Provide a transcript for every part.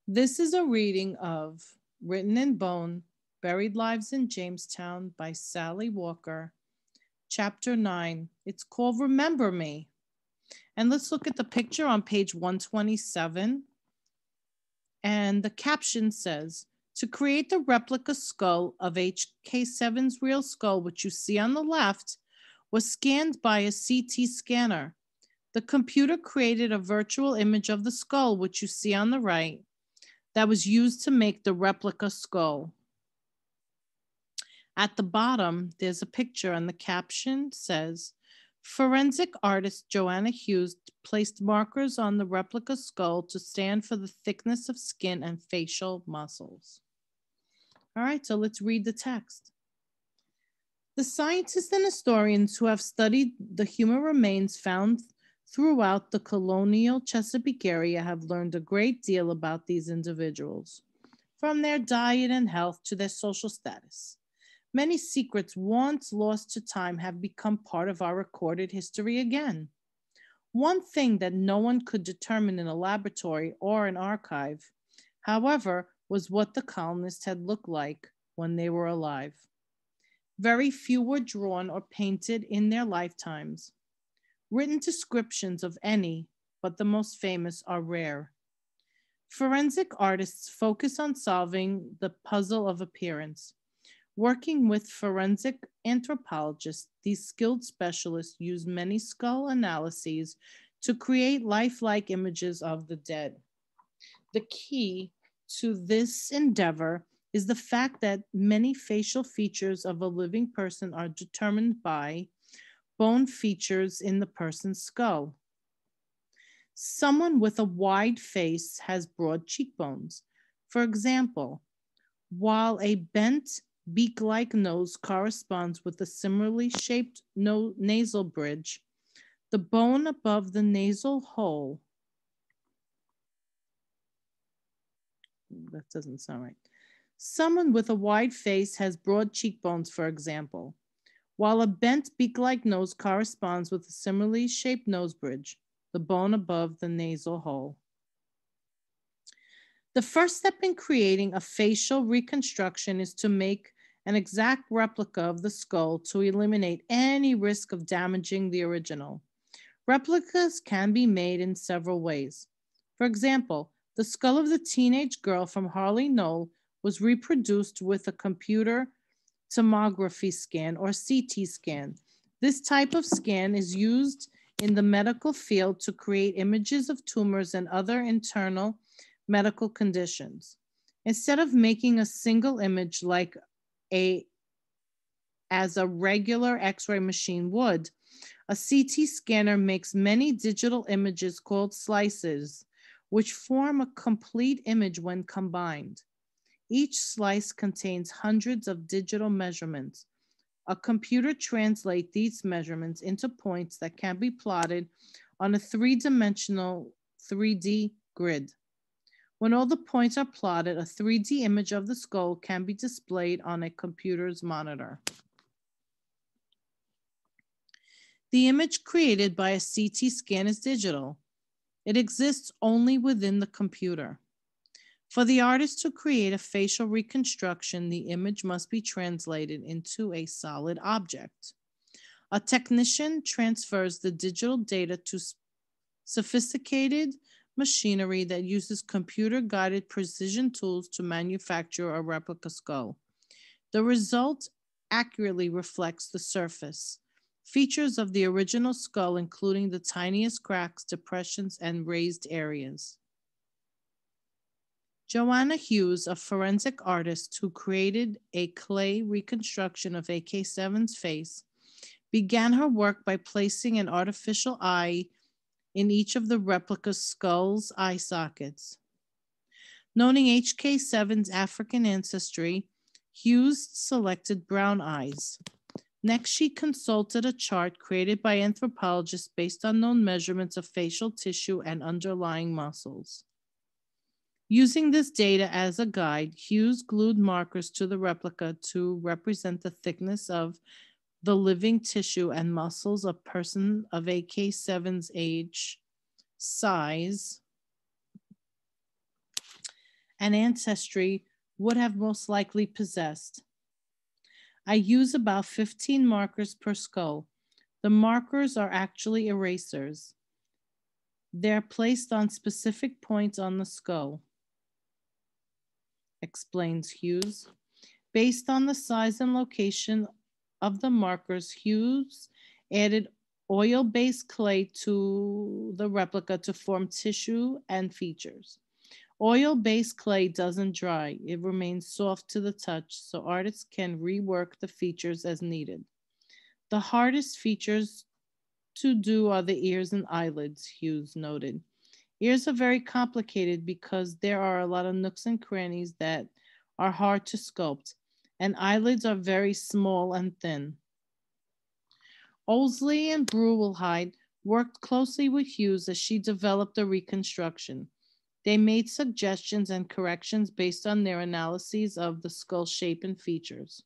This is a reading of Written in Bone, Buried Lives in Jamestown by Sally Walker, Chapter 9. It's called Remember Me. And let's look at the picture on page 127. And the caption says, to create the replica skull of HK7's real skull, which you see on the left, was scanned by a CT scanner. The computer created a virtual image of the skull, which you see on the right, that was used to make the replica skull. At the bottom, there's a picture and the caption says, forensic artist Joanna Hughes placed markers on the replica skull to stand for the thickness of skin and facial muscles. All right, so let's read the text. The scientists and historians who have studied the human remains found throughout the colonial Chesapeake area have learned a great deal about these individuals, from their diet and health to their social status. Many secrets once lost to time have become part of our recorded history again. One thing that no one could determine in a laboratory or an archive, however, was what the colonists had looked like when they were alive. Very few were drawn or painted in their lifetimes. Written descriptions of any, but the most famous, are rare. Forensic artists focus on solving the puzzle of appearance. Working with forensic anthropologists, these skilled specialists use many skull analyses to create lifelike images of the dead. The key to this endeavor is the fact that many facial features of a living person are determined by bone features in the person's skull. Someone with a wide face has broad cheekbones. For example, while a bent beak-like nose corresponds with a similarly shaped nasal bridge, the bone above the nasal hole, that doesn't sound right. Someone with a wide face has broad cheekbones, for example, while a bent beak-like nose corresponds with a similarly shaped nose bridge, the bone above the nasal hole. The first step in creating a facial reconstruction is to make an exact replica of the skull to eliminate any risk of damaging the original. Replicas can be made in several ways. For example, the skull of the teenage girl from Harley Knoll was reproduced with a computer tomography scan or CT scan. This type of scan is used in the medical field to create images of tumors and other internal medical conditions. Instead of making a single image like as a regular X-ray machine would, a CT scanner makes many digital images called slices, which form a complete image when combined. Each slice contains hundreds of digital measurements. A computer translates these measurements into points that can be plotted on a three-dimensional 3D grid. When all the points are plotted, a 3D image of the skull can be displayed on a computer's monitor. The image created by a CT scan is digital. It exists only within the computer. For the artist to create a facial reconstruction, the image must be translated into a solid object. A technician transfers the digital data to sophisticated machinery that uses computer-guided precision tools to manufacture a replica skull. The result accurately reflects the surface features of the original skull, including the tiniest cracks, depressions, and raised areas. Joanna Hughes, a forensic artist who created a clay reconstruction of AK7's face, began her work by placing an artificial eye in each of the replica skull's eye sockets. Noting HK7's African ancestry, Hughes selected brown eyes. Next, she consulted a chart created by anthropologists based on known measurements of facial tissue and underlying muscles. Using this data as a guide, Hughes glued markers to the replica to represent the thickness of the living tissue and muscles of a person of AK7's age, size, and ancestry would have most likely possessed. I use about 15 markers per skull. The markers are actually erasers. They're placed on specific points on the skull, explains Hughes. Based on the size and location of the markers, Hughes added oil-based clay to the replica to form tissue and features. Oil-based clay doesn't dry. It remains soft to the touch, so artists can rework the features as needed. The hardest features to do are the ears and eyelids, Hughes noted. Ears are very complicated because there are a lot of nooks and crannies that are hard to sculpt, and eyelids are very small and thin. Owsley and Brewelhide worked closely with Hughes as she developed the reconstruction. They made suggestions and corrections based on their analyses of the skull shape and features.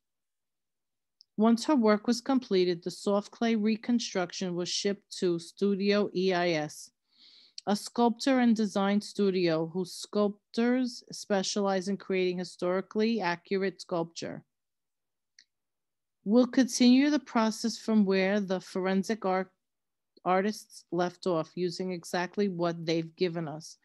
Once her work was completed, the soft clay reconstruction was shipped to Studio EIS, a sculptor and design studio whose sculptors specialize in creating historically accurate sculpture. We'll continue the process from where the forensic artists left off, using exactly what they've given us,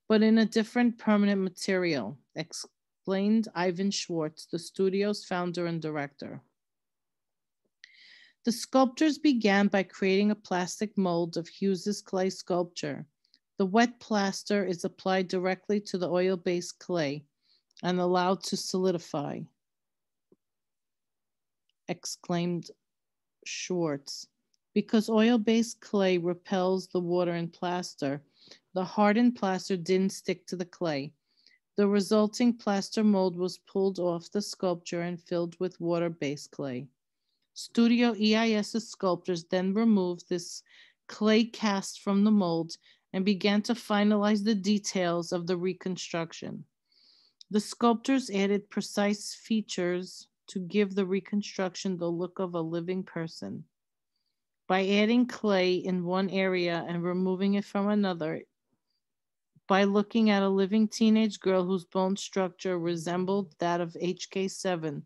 but in a different permanent material, explained Ivan Schwartz, the studio's founder and director. The sculptors began by creating a plastic mold of Hughes's clay sculpture. The wet plaster is applied directly to the oil-based clay and allowed to solidify, exclaimed Schwartz. Because oil-based clay repels the water in plaster, the hardened plaster didn't stick to the clay. The resulting plaster mold was pulled off the sculpture and filled with water-based clay. Studio EIS's sculptors then removed this clay cast from the mold and began to finalize the details of the reconstruction. The sculptors added precise features to give the reconstruction the look of a living person. By adding clay in one area and removing it from another, by looking at a living teenage girl whose bone structure resembled that of HK7,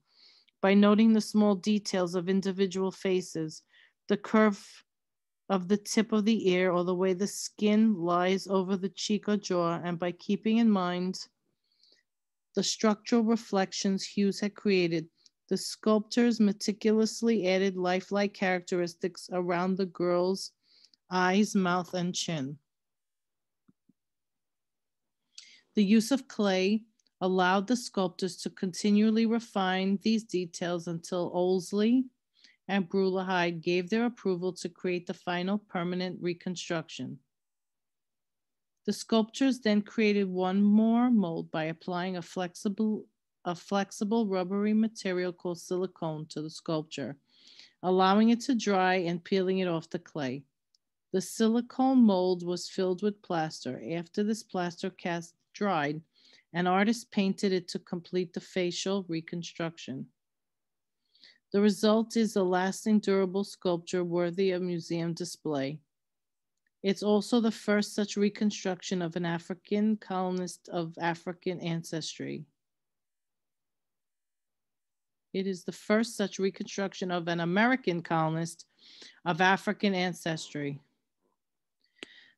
by noting the small details of individual faces, the curve of the tip of the ear or the way the skin lies over the cheek or jaw, and by keeping in mind the structural reflections Hughes had created, the sculptors meticulously added lifelike characteristics around the girl's eyes, mouth, and chin. The use of clay allowed the sculptors to continually refine these details until Owsley and Brewelhide gave their approval to create the final permanent reconstruction. The sculptors then created one more mold by applying a flexible rubbery material called silicone to the sculpture, allowing it to dry and peeling it off the clay. The silicone mold was filled with plaster. After this plaster cast dried, an artist painted it to complete the facial reconstruction. The result is a lasting, durable sculpture worthy of museum display. It's also the first such reconstruction of an African colonist of African ancestry. It is the first such reconstruction of an American colonist of African ancestry.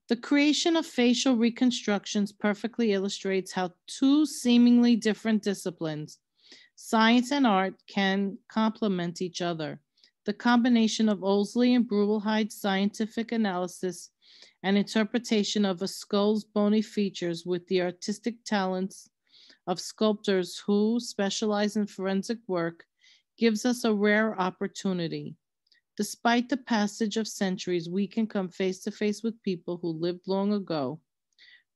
The creation of facial reconstructions perfectly illustrates how two seemingly different disciplines, science and art, can complement each other. The combination of Owsley and Brewelhide's scientific analysis and interpretation of a skull's bony features with the artistic talents of sculptors who specialize in forensic work gives us a rare opportunity. Despite the passage of centuries, we can come face to face with people who lived long ago,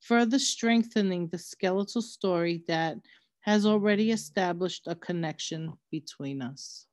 further strengthening the skeletal story that has already established a connection between us.